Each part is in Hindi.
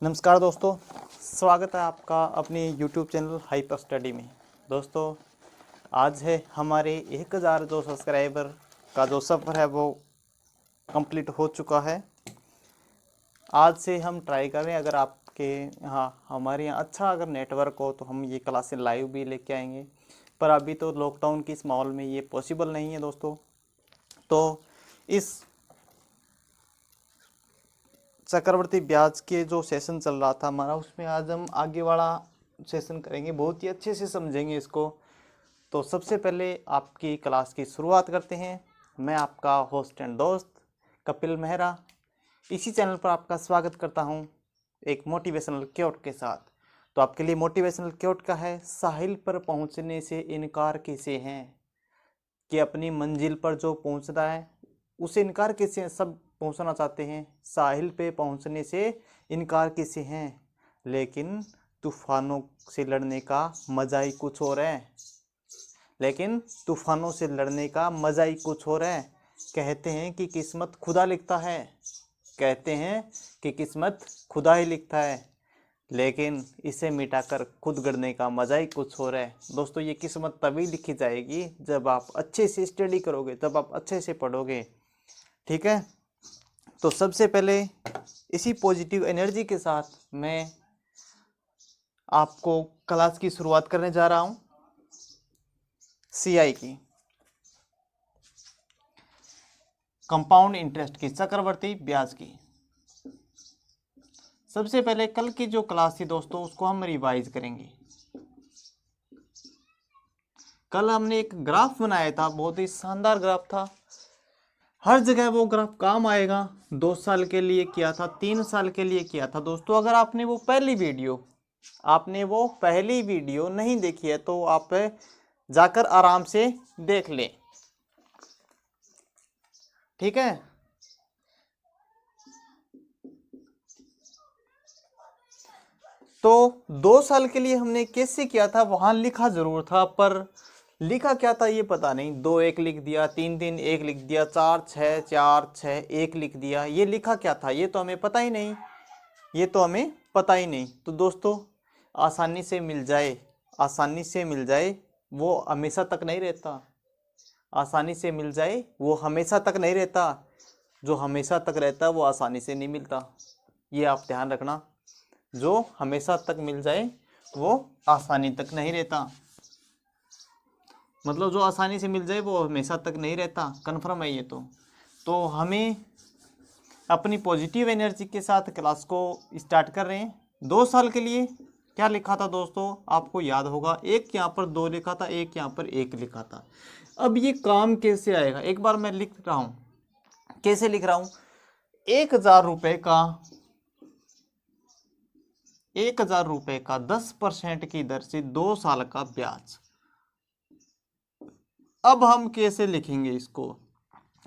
नमस्कार दोस्तों, स्वागत है आपका अपने YouTube चैनल हाइपर स्टडी में। दोस्तों, आज है हमारे 1000 जो सब्सक्राइबर का जो सफ़र है वो कंप्लीट हो चुका है। आज से हम ट्राई करें, अगर आपके यहाँ हमारे यहाँ अच्छा अगर नेटवर्क हो तो हम ये क्लासें लाइव भी लेके आएंगे, पर अभी तो लॉकडाउन की इस माहौल में ये पॉसिबल नहीं है दोस्तों। तो इस चक्रवर्ती ब्याज के जो सेशन चल रहा था हमारा, उसमें आज हम आगे वाला सेशन करेंगे, बहुत ही अच्छे से समझेंगे इसको। तो सबसे पहले आपकी क्लास की शुरुआत करते हैं। मैं आपका होस्ट एंड दोस्त कपिल मेहरा इसी चैनल पर आपका स्वागत करता हूं, एक मोटिवेशनल क्योट के साथ। तो आपके लिए मोटिवेशनल क्योट का है, साहिल पर पहुंचने से इनकार कैसे हैं, कि अपनी मंजिल पर जो पहुंचता है उसे इनकार कैसे हैं। सब पहुंचना चाहते हैं, साहिल पे पहुंचने से इनकार कैसे हैं, लेकिन तूफानों से लड़ने का मज़ा ही कुछ और है। लेकिन तूफानों से लड़ने का मज़ा ही कुछ और है। कहते हैं कि किस्मत खुदा लिखता है, कहते हैं कि किस्मत खुदा ही लिखता है, लेकिन इसे मिटाकर खुद गढ़ने का मज़ा ही कुछ और है। दोस्तों, ये किस्मत तभी लिखी जाएगी जब आप अच्छे से स्टडी करोगे, जब आप अच्छे से पढ़ोगे। ठीक है, तो सबसे पहले इसी पॉजिटिव एनर्जी के साथ मैं आपको क्लास की शुरुआत करने जा रहा हूं, सीआई की, कंपाउंड इंटरेस्ट की, चक्रवर्ती ब्याज की। सबसे पहले कल की जो क्लास थी दोस्तों, उसको हम रिवाइज करेंगे। कल हमने एक ग्राफ बनाया था, बहुत ही शानदार ग्राफ था। हर जगह वो ग्राफ काम आएगा। 2 साल के लिए किया था, 3 साल के लिए किया था दोस्तों। अगर आपने वो पहली वीडियो नहीं देखी है तो आप जाकर आराम से देख लें। ठीक है, तो 2 साल के लिए हमने कैसे किया था, वहां लिखा जरूर था, पर लिखा क्या था ये पता नहीं। 2 1 लिख दिया, 3 3 1 लिख दिया, 4 6 4 6 1 लिख दिया। ये लिखा क्या था ये तो हमें पता ही नहीं, तो दोस्तों, आसानी से मिल जाए वो हमेशा तक नहीं रहता। आसानी से मिल जाए वो हमेशा तक नहीं रहता। जो हमेशा तक रहता है वो आसानी से नहीं मिलता। ये आप ध्यान रखना, जो हमेशा तक मिल जाए वो आसानी तक नहीं रहता। मतलब जो आसानी से मिल जाए वो हमेशा तक नहीं रहता, कन्फर्म है ये तो हमें अपनी पॉजिटिव एनर्जी के साथ क्लास को स्टार्ट कर रहे हैं। 2 साल के लिए क्या लिखा था दोस्तों, आपको याद होगा, एक यहाँ पर 2 लिखा था, एक यहाँ पर 1 लिखा था। अब ये काम कैसे आएगा, एक बार मैं लिख रहा हूँ, कैसे लिख रहा हूँ। 1000 रुपये का 10% की दर से 2 साल का ब्याज। अब हम कैसे लिखेंगे इसको।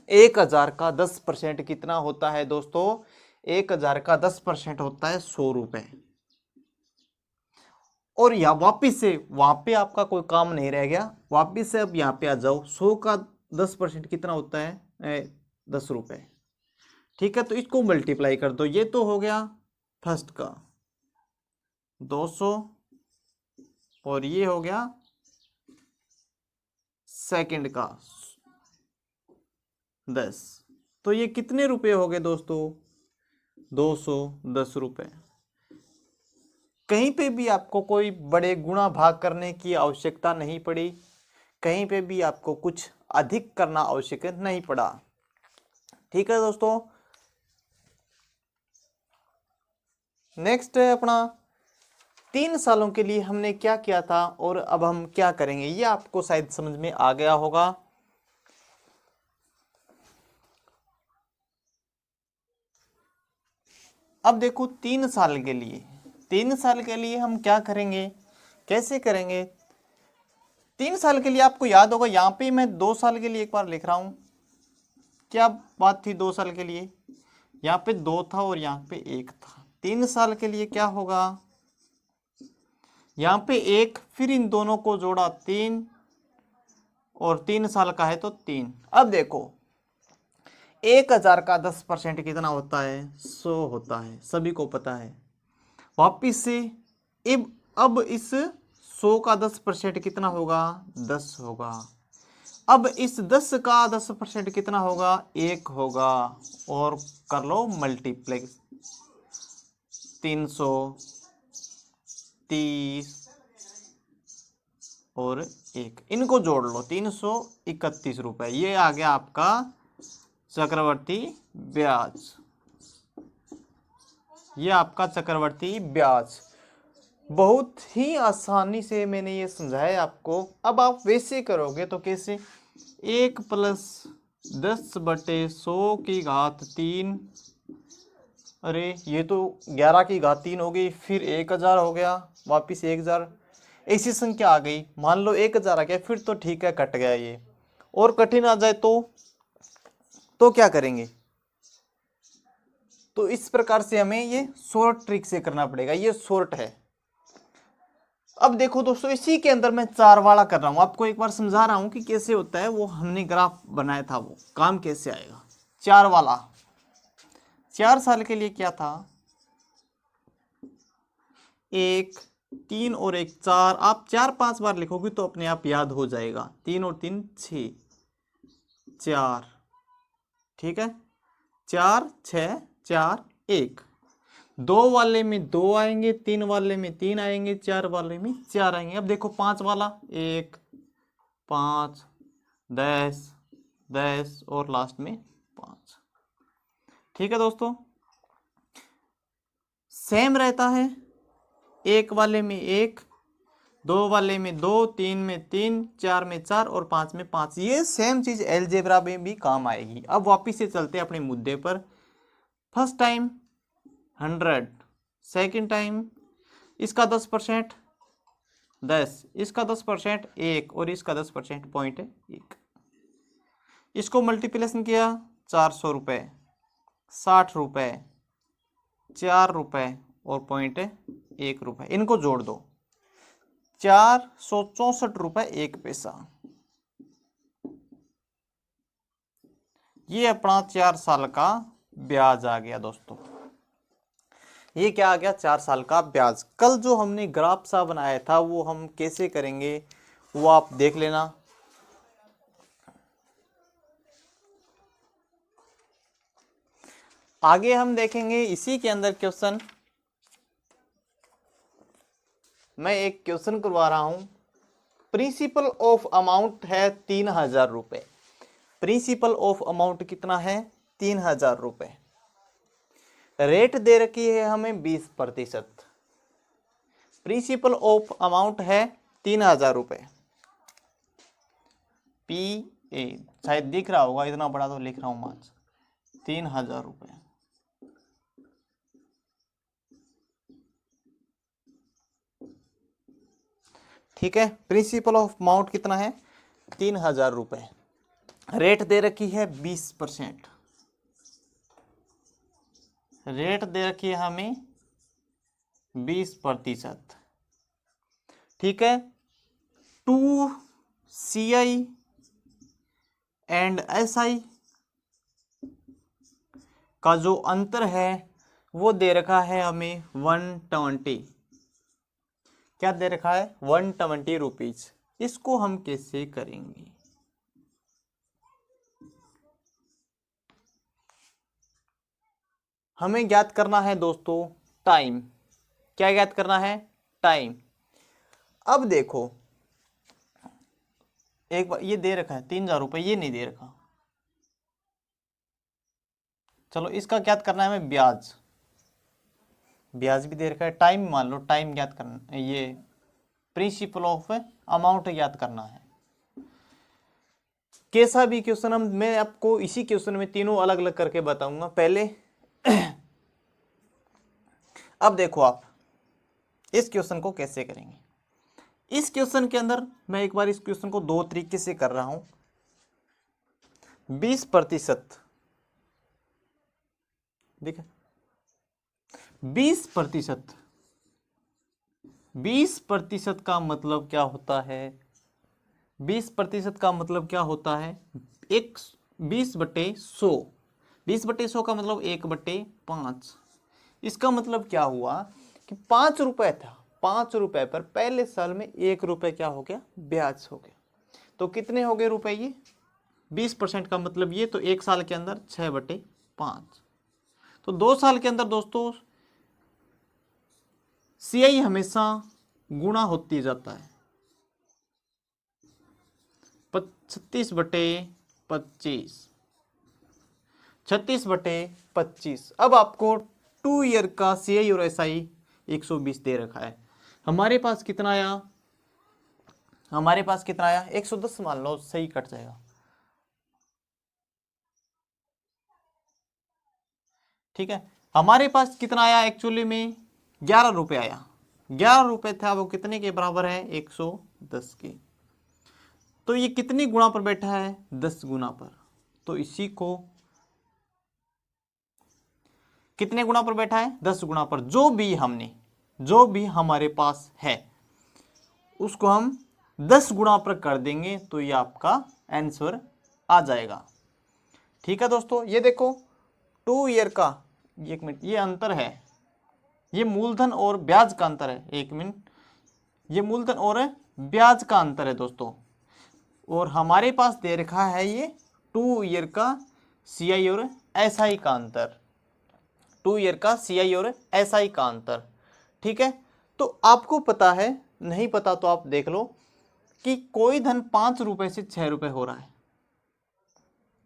1000 का 10% कितना होता है दोस्तों, 1000 का 10% होता है 100 रुपए। और या वापिस से वहां पे आपका कोई काम नहीं रह गया, वापिस से अब यहाँ पे आ जाओ। 100 का 10% कितना होता है, 10 रुपए। ठीक है, तो इसको मल्टीप्लाई कर दो। ये तो हो गया फर्स्ट का 200 और ये हो गया सेकंड का 10। तो ये कितने रुपए हो गए दोस्तों, 210 रुपए। कहीं पे भी आपको कोई बड़े गुणा भाग करने की आवश्यकता नहीं पड़ी, कहीं पे भी आपको कुछ अधिक करना आवश्यक नहीं पड़ा। ठीक है दोस्तों, नेक्स्ट है अपना 3 सालों के लिए हमने क्या किया था और अब हम क्या करेंगे, ये आपको शायद समझ में आ गया होगा। अब देखो 3 साल के लिए हम क्या करेंगे, कैसे करेंगे। 3 साल के लिए आपको याद होगा, यहाँ पे मैं 2 साल के लिए एक बार लिख रहा हूं। क्या बात थी 2 साल के लिए, यहाँ पे 2 था और यहाँ पे 1 था। 3 साल के लिए क्या होगा, यहाँ पे 1, फिर इन दोनों को जोड़ा 3, और 3 साल का है तो 3। अब देखो 1000 का 10% कितना होता है, 100 होता है, सभी को पता है। वापिस से अब इस 100 का 10% कितना होगा? 10 होगा। अब इस 10 का 10% कितना होगा? 1 होगा। और कर लो मल्टीप्लेक्स, 330 और 1, इनको जोड़ लो, 331 रुपए। ये आ गया आपका चक्रवर्ती ब्याज। ये आपका चक्रवर्ती ब्याज। बहुत ही आसानी से मैंने ये समझाया आपको। अब आप वैसे करोगे तो कैसे? 1 + 10/100 की घात 3, अरे ये तो 11 की घात 3 हो गई, फिर 1000 हो गया, वापिस 1000, ऐसी संख्या आ गई। मान लो 1000 आ गया, फिर तो ठीक है, कट गया ये। और कठिन आ जाए तो क्या करेंगे? तो इस प्रकार से हमें ये शॉर्ट ट्रिक से करना पड़ेगा। ये शॉर्ट है। अब देखो दोस्तों, इसी के अंदर मैं 4 वाला कर रहा हूं, आपको एक बार समझा रहा हूं कि कैसे होता है। वो हमने ग्राफ बनाया था, वो काम कैसे आएगा। 4 वाला 4 साल के लिए क्या था? 1 3 और 1 4। आप 4-5 बार लिखोगे तो अपने आप याद हो जाएगा। 3 और 3 6, 4, ठीक है, 4 6 4 1। 2 वाले में 2 आएंगे, 3 वाले में 3 आएंगे, 4 वाले में 4 आएंगे। अब देखो 5 वाला 1 5 10 10 और लास्ट में 5। ठीक है दोस्तों, सेम रहता है। 1 वाले में 1, 2 वाले में 2, 3 में 3, 4 में 4 और 5 में 5। ये सेम चीज अलजेब्रा में भी काम आएगी। अब वापिस से चलते हैं अपने मुद्दे पर। फर्स्ट टाइम 100, सेकेंड टाइम इसका 10% 10, इसका 10% 1 और इसका 10% 0.1। इसको मल्टीप्लिकेशन किया, 400 रुपये, 60 रुपये, 4 रुपये और 0.1 रुपये। इनको जोड़ दो, 464 रुपये 1 पैसा। ये अपना 4 साल का ब्याज आ गया दोस्तों। ये क्या आ गया? 4 साल का ब्याज। कल जो हमने ग्राफ सा बनाया था वो हम कैसे करेंगे वो आप देख लेना। आगे हम देखेंगे इसी के अंदर क्वेश्चन। मैं एक क्वेश्चन करवा रहा हूं। प्रिंसिपल ऑफ अमाउंट है 3000 रुपए। प्रिंसिपल ऑफ अमाउंट कितना है? 3000 रुपए। रेट दे रखी है हमें 20%। प्रिंसिपल ऑफ अमाउंट है 3000 रुपए। PA शायद दिख रहा होगा, इतना बड़ा तो लिख रहा हूं, मार्च 3000 रुपए। ठीक है, प्रिंसिपल ऑफ अमाउंट कितना है? 3000 रुपए। रेट दे रखी है 20%। रेट दे रखी है हमें 20%। ठीक है, 2 CI एंड SI का जो अंतर है वो दे रखा है हमें 120। क्या दे रखा है? 120 रुपीज। इसको हम कैसे करेंगे? हमें ज्ञात करना है दोस्तों टाइम। क्या ज्ञात करना है? टाइम। अब देखो, एक बार ये दे रखा है 3000 रुपये, ये नहीं दे रखा। चलो इसका ज्ञात करना है हमें ब्याज। ब्याज भी दे रखा है। टाइम मान लो, टाइम ज्ञात करना, ये प्रिंसिपल ऑफ अमाउंट ज्ञात करना है। कैसा भी क्वेश्चन मैं आपको इसी क्वेश्चन में तीनों अलग अलग करके बताऊंगा पहले। अब देखो आप इस क्वेश्चन को कैसे करेंगे। इस क्वेश्चन के अंदर मैं एक बार इस क्वेश्चन को 2 तरीके से कर रहा हूं। 20%, ठीक है, 20%। 20% का मतलब क्या होता है? 20% का मतलब क्या होता है? 20/100। 20/100 का मतलब 1/5। इसका मतलब क्या हुआ? कि 5 रुपए था, 5 रुपए पर पहले साल में 1 रुपए क्या हो गया, ब्याज हो गया। तो कितने हो गए रुपए ये, 20% का मतलब ये, तो 1 साल के अंदर 6/5। तो 2 साल के अंदर दोस्तों CI हमेशा गुणा होती जाता है, 36/25, 36/25। अब आपको 2 ईयर का CI और SI 120 दे रखा है। हमारे पास कितना आया, हमारे पास कितना आया, 110 मान लो, सही कट जाएगा। ठीक है, हमारे पास कितना आया एक्चुअली में, 11 रुपए आया। 11 रुपए था, वो कितने के बराबर है, 110 के। तो ये कितनी गुणा पर बैठा है, 10 गुना पर। तो इसी को कितने गुणा पर बैठा है, 10 गुणा पर। जो भी हमारे पास है उसको हम 10 गुणा पर कर देंगे तो ये आपका आंसर आ जाएगा। ठीक है दोस्तों, ये देखो 2 ईयर का, 1 मिनट, ये अंतर है, ये मूलधन और ब्याज का अंतर है। 1 मिनट, ये मूलधन और ब्याज का अंतर है दोस्तों। और हमारे पास दे रखा है ये 2 ईयर का CI और SI का अंतर, 2 ईयर का CI और SI का अंतर। ठीक है, तो आपको पता है, नहीं पता तो आप देख लो कि कोई धन 5 रुपए से 6 रुपए हो रहा है,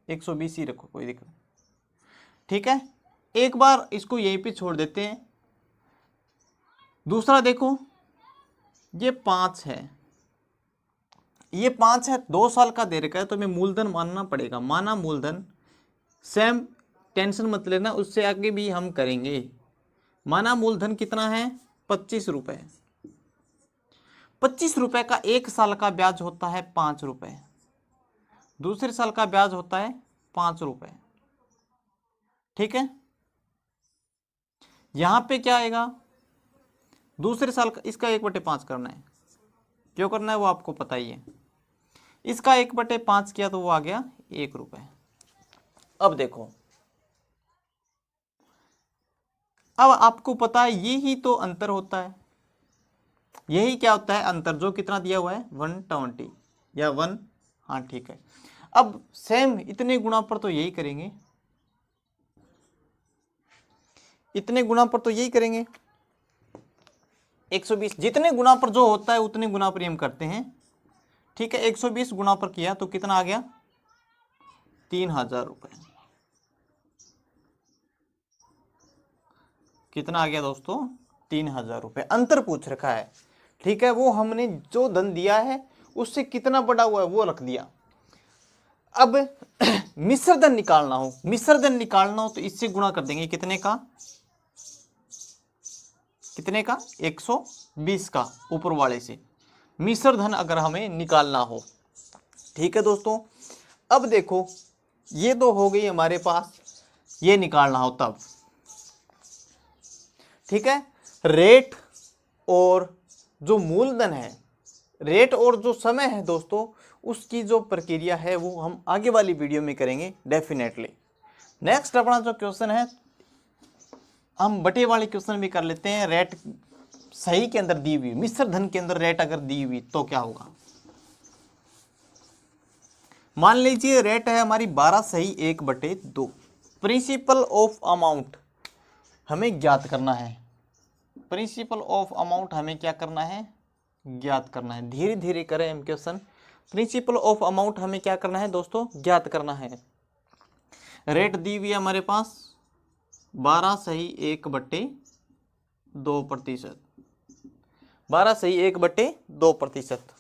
120 ही रखो, कोई दिक्कत। ठीक है, एक बार इसको यहीं पे छोड़ देते हैं। दूसरा देखो, ये 5 है, ये 5 है, 2 साल का दे रखा है, तो हमें मूलधन मानना पड़ेगा। माना मूलधन, सेम, टेंशन मत लेना, उससे आगे भी हम करेंगे। माना मूलधन कितना है, 25 रुपए। 25 रुपए का 1 साल का ब्याज होता है 5 रुपए, दूसरे साल का ब्याज होता है 5 रुपए। ठीक है, यहां पे क्या आएगा, दूसरे साल का, इसका 1/5 करना है। क्यों करना है वो आपको पता ही है। इसका 1/5 किया तो वो आ गया 1 रुपए। अब देखो, अब आपको पता है यही तो अंतर होता है, यही क्या होता है अंतर, जो कितना दिया हुआ है 120 या 1, हाँ ठीक है। अब सेम इतने गुणा पर तो यही करेंगे, इतने गुणा पर तो यही करेंगे, 120, जितने गुणा पर जो होता है उतने गुणा पर हम करते हैं। ठीक है, 120 गुणा पर किया तो कितना आ गया, 3000 रुपए। कितना आ गया दोस्तों, 3000 रुपए। अंतर पूछ रखा है। ठीक है, वो हमने जो धन दिया है उससे कितना बड़ा हुआ है वो रख दिया। अब मिश्र धन निकालना हो, मिश्र धन निकालना हो तो इससे गुणा कर देंगे, कितने का, कितने का, 120 का, ऊपर वाले से मिश्र धन अगर हमें निकालना हो। ठीक है दोस्तों, अब देखो ये तो हो गई हमारे पास, ये निकालना हो तब। ठीक है, रेट और जो मूलधन है, रेट और जो समय है दोस्तों, उसकी जो प्रक्रिया है वो हम आगे वाली वीडियो में करेंगे डेफिनेटली। नेक्स्ट अपना जो क्वेश्चन है, हम बटे वाले क्वेश्चन भी कर लेते हैं। रेट सही के अंदर दी हुई, मिश्र धन के अंदर रेट अगर दी हुई तो क्या होगा। मान लीजिए रेट है हमारी 12 सही 1/2। प्रिंसिपल ऑफ अमाउंट हमें ज्ञात करना है, प्रिंसिपल ऑफ अमाउंट हमें क्या करना है, ज्ञात करना है। धीरे धीरे करें हम क्वेश्चन। प्रिंसिपल ऑफ अमाउंट हमें क्या करना है दोस्तों, ज्ञात करना है। रेट दी हुई है हमारे पास 12 सही 1/2%, 12 सही 1/2%।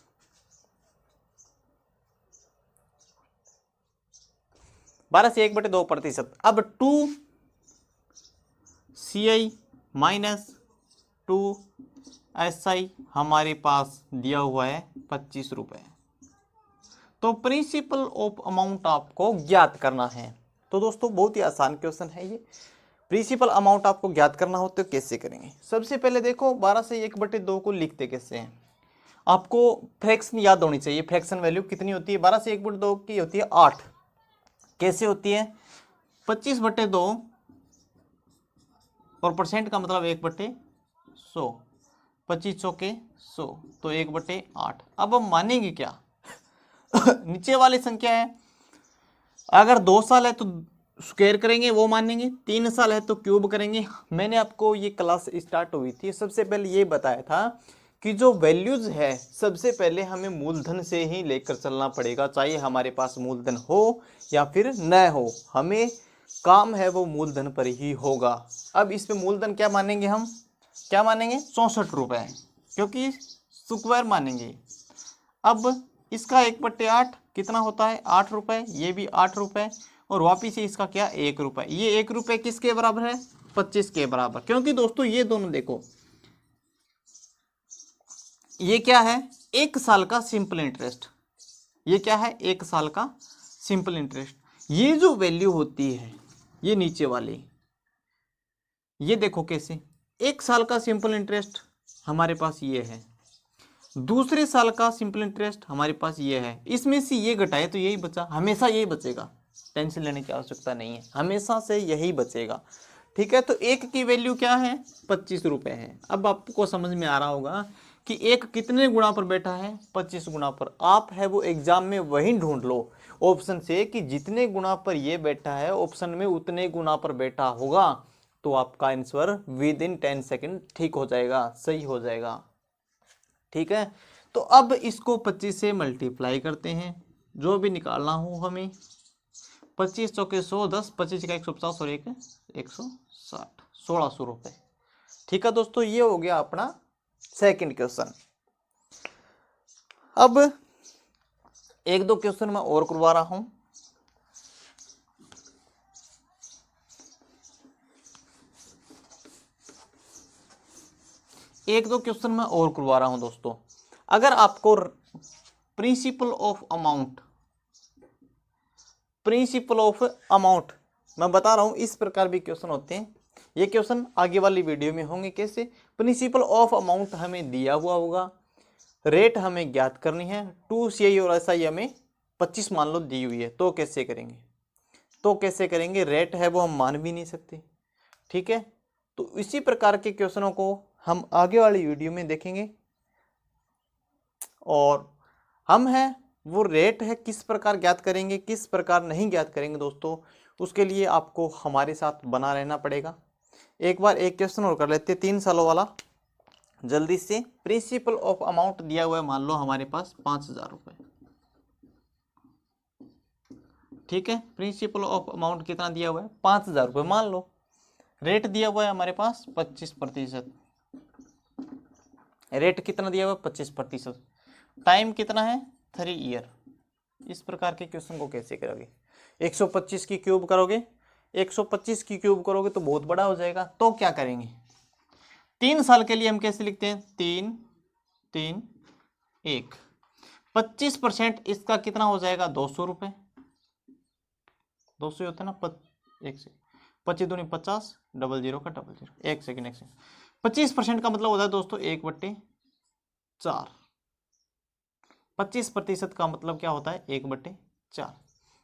बारह से 1/2%। अब 2 CI माइनस 2 SI हमारे पास दिया हुआ है 25 रुपए। तो प्रिंसिपल ऑफ अमाउंट आपको ज्ञात करना है। तो दोस्तों बहुत ही आसान क्वेश्चन है ये। प्रिंसिपल अमाउंट आपको ज्ञात करना हो तो कैसे करेंगे। सबसे पहले देखो 12 से 1/2 को लिखते कैसे हैं, आपको फ्रैक्शन याद होनी चाहिए। फ्रैक्शन वैल्यू कितनी होती है, 12 से 1/2 की होती है 8। कैसे होती है, 25/2 और परसेंट का मतलब 1/2 100, 25 चौके 100, तो 1/8। अब हम मानेंगे क्या? नीचे वाली संख्या है, अगर 2 साल है तो स्क्वायर करेंगे वो मानेंगे, 3 साल है तो क्यूब करेंगे। मैंने आपको ये क्लास स्टार्ट हुई थी सबसे पहले ये बताया था कि जो वैल्यूज है सबसे पहले हमें मूलधन से ही लेकर चलना पड़ेगा, चाहे हमारे पास मूलधन हो या फिर न हो, हमें काम है वो मूलधन पर ही होगा। अब इसमें मूलधन क्या मानेंगे हम? क्या मानेंगे? 64 रुपए, क्योंकि स्क्वायर मानेंगे। अब इसका 1/8 कितना होता है? 8 रुपए, ये भी 8 रुपए, और वापिस से इसका क्या? 1 रुपए। ये 1 रुपए किसके बराबर है? 25 के बराबर। क्योंकि दोस्तों ये दोनों देखो, ये क्या है? 1 साल का सिंपल इंटरेस्ट। ये क्या है? 1 साल का सिंपल इंटरेस्ट। ये जो वैल्यू होती है ये नीचे वाली, ये देखो कैसे, 1 साल का सिंपल इंटरेस्ट हमारे पास ये है, दूसरे साल का सिंपल इंटरेस्ट हमारे पास ये है, इसमें से ये घटाए तो यही बचा, हमेशा यही बचेगा, टेंशन लेने की आवश्यकता नहीं है, हमेशा से यही बचेगा। ठीक है, तो एक की वैल्यू क्या है? 25 रुपए है। अब आपको समझ में आ रहा होगा कि एक कितने गुणा पर बैठा है? 25 गुणा पर। आप है वो एग्जाम में वही ढूंढ लो ऑप्शन से कि जितने गुणा पर ये बैठा है ऑप्शन में उतने गुणा पर बैठा होगा, तो आपका आंसर विद इन 10 सेकेंड ठीक हो जाएगा, सही हो जाएगा। ठीक है, तो अब इसको 25 से मल्टीप्लाई करते हैं, जो भी निकालना हो हमें। 25 चौके 100, 10, 25 का 150 और 1 160, 1600 रुपये। ठीक है दोस्तों, ये हो गया अपना सेकंड क्वेश्चन। अब 1-2 क्वेश्चन मैं और करवा रहा हूं। एक दो क्वेश्चन मैं और करवा रहा हूं दोस्तों। अगर आपको प्रिंसिपल ऑफ अमाउंट मैं बता रहा हूं, इस प्रकार भी क्वेश्चन होते हैं। ये क्वेश्चन आगे वाली वीडियो में होंगे। कैसे? प्रिंसिपल ऑफ अमाउंट हमें दिया हुआ होगा, रेट हमें ज्ञात करनी है, 2 CI और SI हमें 25 मान लो दी हुई है, तो कैसे करेंगे? रेट है वो हम मान भी नहीं सकते। ठीक है, तो इसी प्रकार के क्वेश्चनों को हम आगे वाली वीडियो में देखेंगे। और हम है वो रेट है किस प्रकार ज्ञात करेंगे, किस प्रकार नहीं ज्ञात करेंगे दोस्तों, उसके लिए आपको हमारे साथ बना रहना पड़ेगा। एक बार एक क्वेश्चन और कर लेते हैं, 3 सालों वाला, जल्दी से। प्रिंसिपल ऑफ अमाउंट दिया हुआ है, मान लो हमारे पास 5000 रुपए। ठीक है, प्रिंसिपल ऑफ अमाउंट कितना दिया हुआ है? 5000 रुपए मान लो। रेट दिया हुआ है हमारे पास 25%। रेट कितना दिया हुआ है? 25%। टाइम कितना है? 3 ईयर। इस प्रकार के क्वेश्चन को कैसे करोगे? 125 की क्यूब करोगे, 125 की क्यूब करोगे तो बहुत बड़ा हो जाएगा, तो क्या करेंगे? 3 साल के लिए हम कैसे लिखते हैं? 3 3 1। 25% इसका कितना हो जाएगा? 200 रुपये। 200 होता है ना, एक से 25 दूनी 50, 00 का 00। एक सेकेंड 25% का मतलब होता है दोस्तों 1/4। 25% का मतलब क्या होता है? 1/4।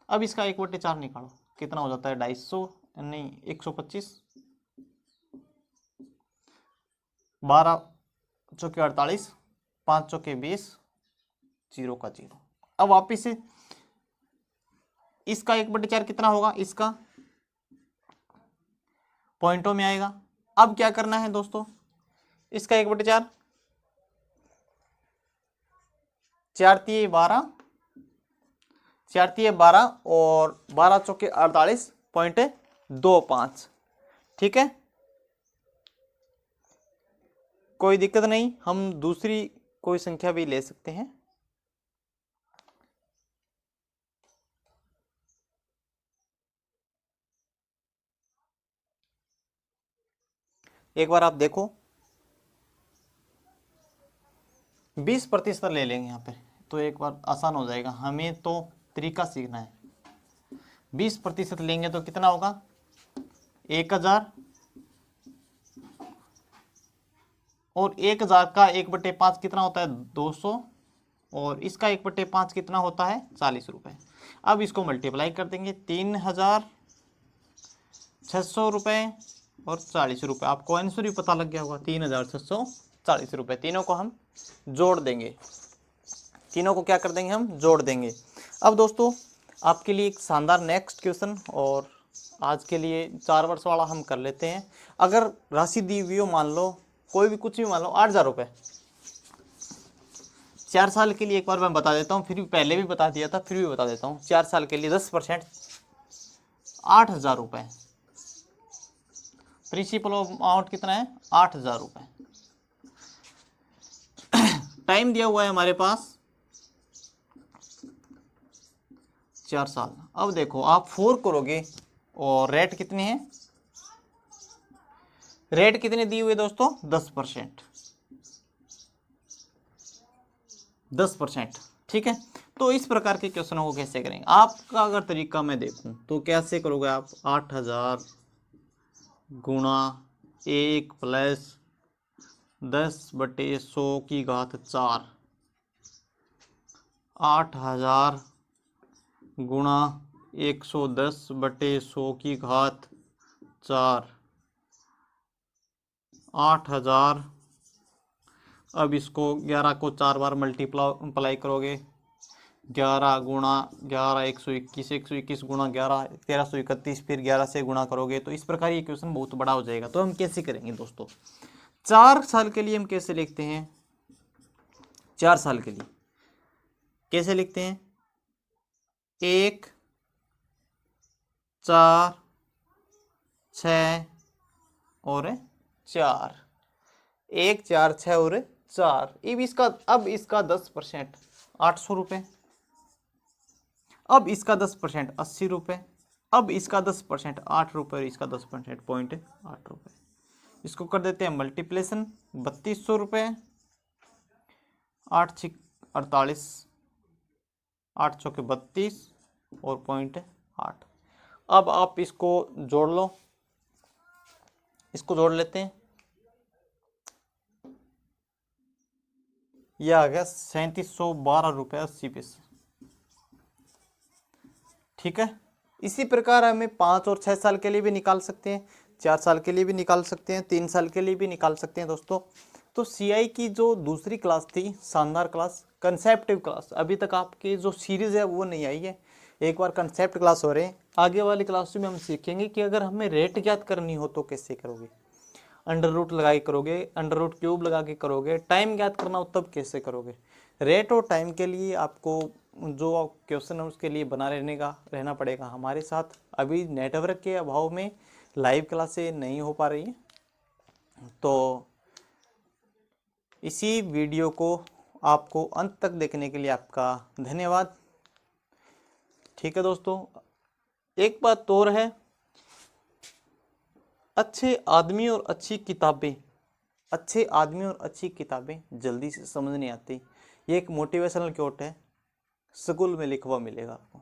अब इसका 1/4 निकालो, कितना हो जाता है? 250, नहीं 125, 12 चौके 48, 5 चौके 20, 0 का 0। अब वापिस से इसका 1/4 कितना होगा? इसका पॉइंटों में आएगा। अब क्या करना है दोस्तों? इसका 1/4, 4 तिये 12, 4 तिये 12 और 12 चौके 48.25। ठीक है, कोई दिक्कत नहीं, हम दूसरी कोई संख्या भी ले सकते हैं। एक बार आप देखो, 20% ले लेंगे यहाँ पे, तो एक बार आसान हो जाएगा, हमें तो तरीका सीखना है। 20% लेंगे तो कितना होगा? 1000, और 1000 का 1/5 कितना होता है? 200, और इसका 1/5 कितना होता है? 40 रुपये। अब इसको मल्टीप्लाई कर देंगे, 3600 रुपये और 40 रुपये। आपको आंसर भी पता लग गया होगा, 3640 रुपये। तीनों को हम जोड़ देंगे, तीनों को क्या कर देंगे, हम जोड़ देंगे। अब दोस्तों आपके लिए एक शानदार नेक्स्ट क्वेश्चन, और आज के लिए 4 वर्ष वाला हम कर लेते हैं। अगर राशि दी हुई हो, मान लो कोई भी कुछ भी मान लो 8000 रुपये, 4 साल के लिए, एक बार मैं बता देता हूँ, फिर भी पहले भी बता दिया था, फिर भी बता देता हूँ। 4 साल के लिए 10%, 8000 रुपये। प्रिंसिपल अमाउंट कितना है, 8000 रुपये। टाइम दिया हुआ है हमारे पास 4 साल। अब देखो आप 4 करोगे और रेट कितनी है, रेट कितने दी हुई है दोस्तों, 10%, 10%। ठीक है, तो इस प्रकार के क्वेश्चनों को कैसे करेंगे, आपका अगर तरीका मैं देखूं तो कैसे करोगे आप, 8000 गुणा 1 प्लस 10/100⁴, 8000 गुणा 110/100⁴, 8000। अब इसको 11 को 4 बार मल्टीप्लाई करोगे, 11 गुणा 11 121, 121 गुणा 11 1331, फिर 11 से गुणा करोगे, तो इस प्रकार ये क्वेश्चन बहुत बड़ा हो जाएगा। तो हम कैसे करेंगे दोस्तों, 4 साल के लिए हम कैसे लिखते हैं, 4 साल के लिए कैसे लिखते हैं, 1 4 6 और 4, 1 4 6 और 4। अब इसका 10% 800 रुपये, अब इसका 10% 80 रुपये, अब इसका 10% 8 रुपये और इसका 10% 0.8 रुपये। इसको कर देते हैं मल्टीप्लेशन, 3200 रुपये, 8 6 48, 8 चौके 32 और 0.8। अब आप इसको जोड़ लो, इसको जोड़ लेते हैं, यह आ गया 3712 रुपये 80 पैसे। ठीक है, इसी प्रकार हमें 5 और 6 साल के लिए भी निकाल सकते हैं, 4 साल के लिए भी निकाल सकते हैं, 3 साल के लिए भी निकाल सकते हैं दोस्तों। तो सीआई की जो दूसरी क्लास थी, शानदार क्लास, कंसेप्टिव क्लास, अभी तक आपकी जो सीरीज है वो नहीं आई है, एक बार कंसेप्ट क्लास हो रहे हैं। आगे वाली क्लास में हम सीखेंगे कि अगर हमें रेट ज्ञात करनी हो तो कैसे करोगे, अंडर रूट लगा के करोगे, अंडर रूट क्यूब लगा के करोगे, टाइम ज्ञात करना हो तब कैसे करोगे। रेट और टाइम के लिए आपको जो क्वेश्चन है उसके लिए बना रहना पड़ेगा हमारे साथ। अभी नेटवर्क के अभाव में लाइव क्लासें नहीं हो पा रही हैं, तो इसी वीडियो को आपको अंत तक देखने के लिए आपका धन्यवाद। ठीक है दोस्तों, एक बात और है, अच्छे आदमी और अच्छी किताबें जल्दी से समझ नहीं आती। ये एक मोटिवेशनल कोट है, स्कूल में लिखा हुआ मिलेगा आपको।